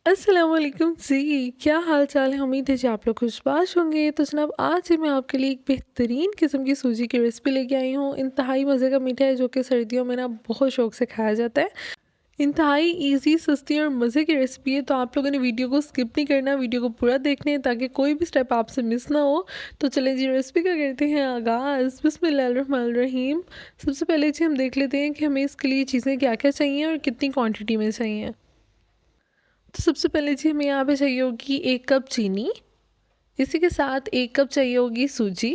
अस्सलाम वालेकुम जी, क्या हाल चाल है। उम्मीद है जी आप लोग खुशबाश होंगे। तो जनाब आज ही मैं आपके लिए एक बेहतरीन किस्म की सूजी की रेसिपी लेके आई हूँ। इंतहाई मज़े का मीठा है जो कि सर्दियों में ना बहुत शौक से खाया जाता है। इंतहाई इजी, सस्ती और मज़े की रेसिपी है, तो आप लोगों ने वीडियो को स्किप नहीं करना, वीडियो को पूरा देखना है ताकि कोई भी स्टेप आपसे मिस ना हो। तो चलें जी, रेसिपी का करते हैं आगाज़। बिस्मिल्लाहिर्रहमानिर्रहीम। सबसे पहले जी हम देख लेते हैं कि हमें इसके लिए चीज़ें क्या क्या चाहिए और कितनी क्वान्टिटी में चाहिए। तो सबसे पहले जी हमें यहाँ पे चाहिए होगी 1 कप चीनी। इसी के साथ 1 कप चाहिए होगी सूजी।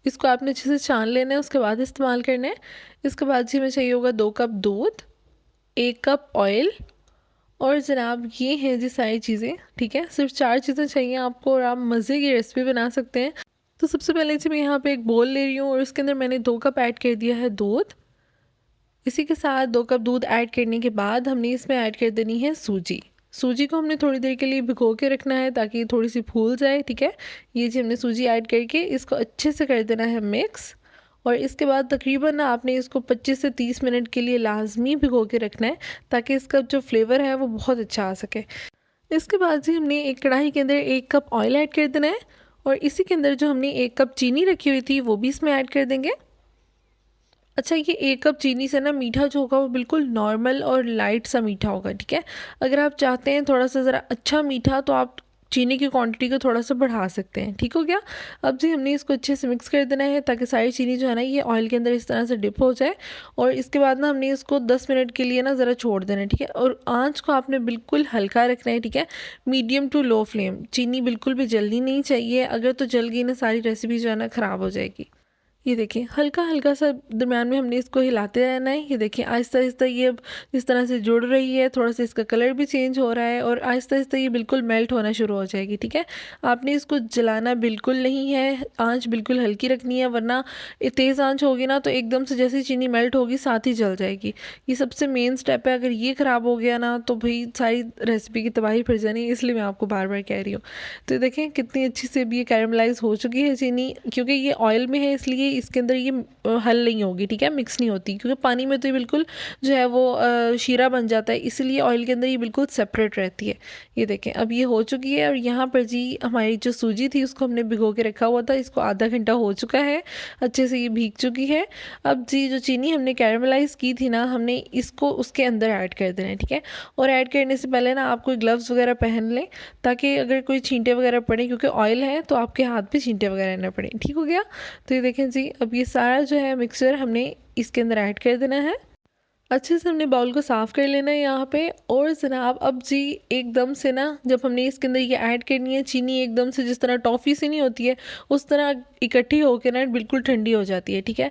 इसको आपने अच्छे से छान लेना है, उसके बाद इस्तेमाल करना है। इसके बाद जी हमें चाहिए होगा 2 कप दूध, 1 कप ऑयल और जनाब ये हैं जी सारी चीज़ें। ठीक है, सिर्फ 4 चीज़ें चाहिए आपको और आप मज़े की रेसिपी बना सकते हैं। तो सबसे पहले जी मैं यहाँ पे एक बोल ले रही हूँ और उसके अंदर मैंने 2 कप ऐड कर दिया है दूध। इसी के साथ 2 कप दूध ऐड करने के बाद हमने इसमें ऐड कर देनी है सूजी। सूजी को हमने थोड़ी देर के लिए भिगो के रखना है ताकि ये थोड़ी सी फूल जाए। ठीक है, ये जी हमने सूजी ऐड करके इसको अच्छे से कर देना है मिक्स। और इसके बाद तकरीबन ना आपने इसको 25 से 30 मिनट के लिए लाजमी भिगो के रखना है ताकि इसका जो फ्लेवर है वो बहुत अच्छा आ सके। इसके बाद जी हमने एक कढ़ाई के अंदर 1 कप ऑयल ऐड कर देना है और इसी के अंदर जो हमने 1 कप चीनी रखी हुई थी वो भी इसमें ऐड कर देंगे। अच्छा, ये 1 कप चीनी से ना मीठा जो होगा वो बिल्कुल नॉर्मल और लाइट सा मीठा होगा। ठीक है, अगर आप चाहते हैं थोड़ा सा ज़रा अच्छा मीठा तो आप चीनी की क्वांटिटी को थोड़ा सा बढ़ा सकते हैं। ठीक हो गया। अब जी हमने इसको अच्छे से मिक्स कर देना है ताकि सारी चीनी जो है ना ये ऑयल के अंदर इस तरह से डिप हो जाए। और इसके बाद ना हमने इसको 10 मिनट के लिए ना ज़रा छोड़ देना है। ठीक है, और आँच को आपने बिल्कुल हल्का रखना है। ठीक है, मीडियम टू लो फ्लेम। चीनी बिल्कुल भी जलनी नहीं चाहिए, अगर तो जल गई ना सारी रेसिपी जो है ना ख़राब हो जाएगी। ये देखिए हल्का हल्का सा दरम्यान में हमने इसको हिलाते रहना है। ये देखिए आहिस्ता आहिस्ता ये अब इस तरह से जुड़ रही है, थोड़ा सा इसका कलर भी चेंज हो रहा है और आहिस्ता आहिस्ता ये बिल्कुल मेल्ट होना शुरू हो जाएगी। ठीक है, आपने इसको जलाना बिल्कुल नहीं है, आंच बिल्कुल हल्की रखनी है, वरना तेज़ आंच होगी ना तो एकदम से जैसे चीनी मेल्ट होगी साथ ही जल जाएगी। ये सबसे मेन स्टेप है, अगर ये ख़राब हो गया ना तो भाई सारी रेसिपी की तबाही फिर जानी है, इसलिए मैं आपको बार बार कह रही हूँ। तो देखें कितनी अच्छी से भी ये कैरमलाइज हो चुकी है चीनी, क्योंकि ये ऑयल में है इसलिए इसके अंदर ये हल नहीं होगी। ठीक है, मिक्स नहीं होती, क्योंकि पानी में तो ये बिल्कुल जो है वो शीरा बन जाता है, इसलिए ऑयल के अंदर ये बिल्कुल सेपरेट रहती है। ये देखें अब ये हो चुकी है और यहाँ पर जी हमारी जो सूजी थी उसको हमने भिगो के रखा हुआ था, इसको आधा घंटा हो चुका है, अच्छे से ये भीग चुकी है। अब जी जो चीनी हमने कैरमलाइज की थी ना, हमने इसको उसके अंदर ऐड कर देना है। ठीक है, और ऐड करने से पहले ना आप कोई ग्लव्स वगैरह पहन लें ताकि अगर कोई छींटे वगैरह पड़े, क्योंकि ऑयल है तो आपके हाथ पे छींटे वगैरह ना पड़े। ठीक हो गया। तो ये देखें जी अब ये सारा जो है मिक्सचर हमने इसके अंदर ऐड कर देना है। अच्छे से हमने बाउल को साफ़ कर लेना है यहाँ पे। और जनाब अब जी एकदम से ना जब हमने इसके अंदर ये ऐड करनी है चीनी, एकदम से जिस तरह टॉफ़ी सी नहीं होती है उस तरह इकट्ठी होकर ना बिल्कुल ठंडी हो जाती है। ठीक है,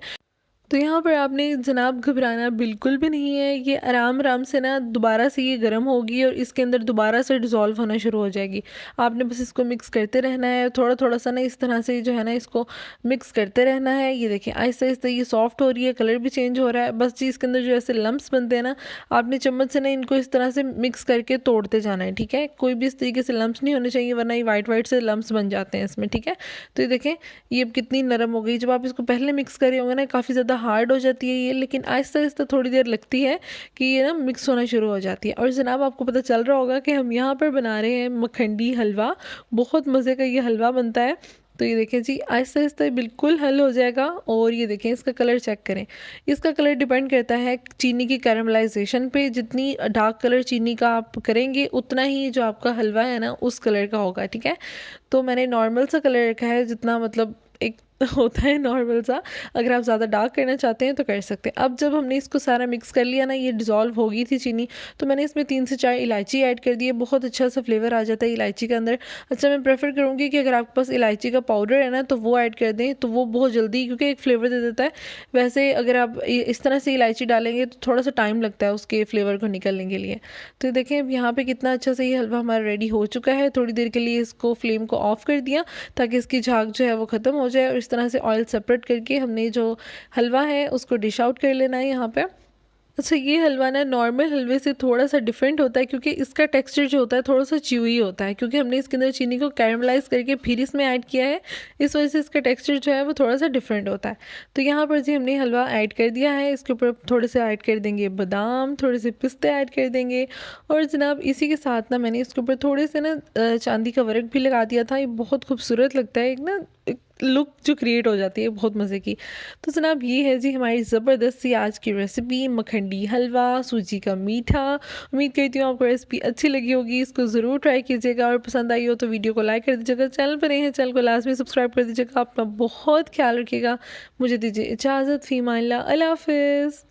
तो यहाँ पर आपने जनाब घबराना बिल्कुल भी नहीं है, ये आराम आराम से ना दोबारा से ये गर्म होगी और इसके अंदर दोबारा से डिज़ोल्व होना शुरू हो जाएगी। आपने बस इसको मिक्स करते रहना है, थोड़ा थोड़ा सा ना इस तरह से जो है ना इसको मिक्स करते रहना है। ये देखिए आहिस्ता आहिस्ता ये सॉफ्ट हो रही है, कलर भी चेंज हो रहा है। बस जी इसके अंदर जो ऐसे लम्ब्स बनते हैं ना, आपने चम्मच से ना इनको इस तरह से मिक्स करके तोड़ते जाना है। ठीक है, कोई भी इस तरीके से लम्ब्स नहीं होने चाहिए, वरना ये वाइट वाइट से लम्ब्स बन जाते हैं इसमें। ठीक है, तो ये देखें ये अब कितनी नरम हो गई। जब आप इसको पहले मिक्स कर रहे होंगे ना काफ़ी ज़्यादा हार्ड हो जाती है ये, लेकिन आहिस्ता आहिस्ता थोड़ी देर लगती है कि ये ना मिक्स होना शुरू हो जाती है। और जनाब आपको पता चल रहा होगा कि हम यहाँ पर बना रहे हैं मखंडी हलवा, बहुत मज़े का ये हलवा बनता है। तो ये देखें जी आहिस्ता आहिस्ता ये बिल्कुल हल हो जाएगा। और ये देखें इसका कलर चेक करें, इसका कलर डिपेंड करता है चीनी की कैरमलाइजेशन पे। जितनी डार्क कलर चीनी का आप करेंगे उतना ही जो आपका हलवा है ना उस कलर का होगा। ठीक है, तो मैंने नॉर्मल सा कलर रखा है, जितना मतलब एक होता है नॉर्मल सा। अगर आप ज़्यादा डार्क करना चाहते हैं तो कर सकते हैं। अब जब हमने इसको सारा मिक्स कर लिया ना, ये डिज़ोल्व हो गई थी चीनी, तो मैंने इसमें 3 से 4 इलायची ऐड कर दी है। बहुत अच्छा सा फ्लेवर आ जाता है इलायची के अंदर। अच्छा, मैं प्रेफर करूँगी कि अगर आपके पास इलायची का पाउडर है ना तो वो ऐड कर दें, तो वो बहुत जल्दी, क्योंकि एक फ्लेवर दे देता है। वैसे अगर आप इस तरह से इलायची डालेंगे तो थोड़ा सा टाइम लगता है उसके फ्लेवर को निकलने के लिए। तो ये देखें अब यहाँ पे कितना अच्छा से ये हलवा हमारा रेडी हो चुका है। थोड़ी देर के लिए इसको फ्लेम को ऑफ कर दिया ताकि इसकी झाग जो है वो ख़त्म हो जाए, और इस तरह से ऑयल सेपरेट करके हमने जो हलवा है उसको डिश आउट कर लेना है यहाँ पे। अच्छा, ये हलवा ना नॉर्मल हलवे से थोड़ा-सा डिफरेंट होता है क्योंकि इसका टेक्सचर जो होता है थोड़ा-सा च्यूई होता है, क्योंकि हमने इसके अंदर चीनी को कैरमलाइज़ करके फिर इसमें ऐड किया है। इस वजह से इसका टेक्सचर जो है वो थोड़ा-सा डिफरेंट होता है। तो यहाँ पर जी हमने हलवा ऐड कर दिया है, इसके ऊपर थोड़े से ऐड कर देंगे बादाम, थोड़े से पिस्ते ऐड कर देंगे और जनाब इसी के साथ ना मैंने इसके ऊपर थोड़े से ना चांदी का वर्क भी लगा दिया था। ये बहुत खूबसूरत लगता है, एक ना एक लुक जो क्रिएट हो जाती है बहुत मज़े की। तो जनाब ये है जी हमारी ज़बरदस्त सी आज की रेसिपी मखंडी हलवा, सूजी का मीठा। उम्मीद करती हूँ आपको रेसिपी अच्छी लगी होगी, इसको ज़रूर ट्राई कीजिएगा और पसंद आई हो तो वीडियो को लाइक कर दीजिएगा। चैनल पर नए हैं चैनल को लाजमी सब्सक्राइब कर दीजिएगा। अपना बहुत ख्याल रखिएगा। मुझे दीजिए इजाज़त, फ़ी अमान अल्लाह, अल्लाह हाफ़िज़।